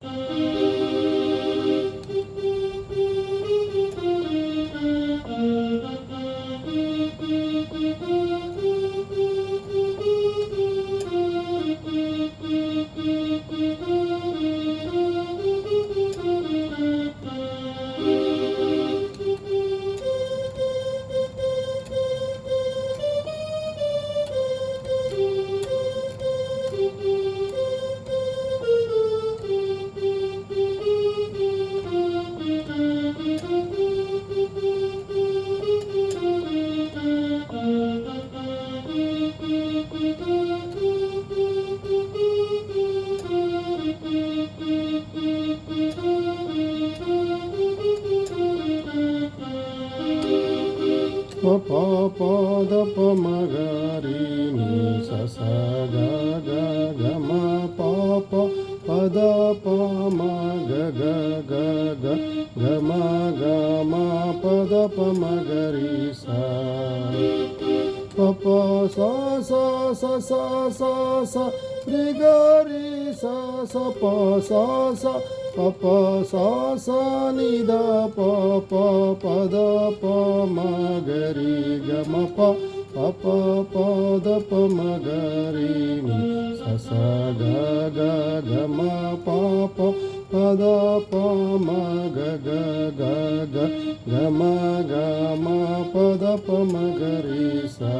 Pa pa pa da pa ma ga ri ni sa sa ga ga ga ma pa pa pa da pa ma ga ga ga ga ga ma pa da pa ma ga ri sa pa pa sa sa sa sa sa sa ri ga ri sa sa pa sa sa pa pa sa sa ni da pa pa pa da pa ma ga ri ga ma pa pa pa pa da pa ma ga ri ni sa sa ga ga ga ma pa pa pa da pa ma ga ga ga ga ga ma pa da pa ma ga ri sa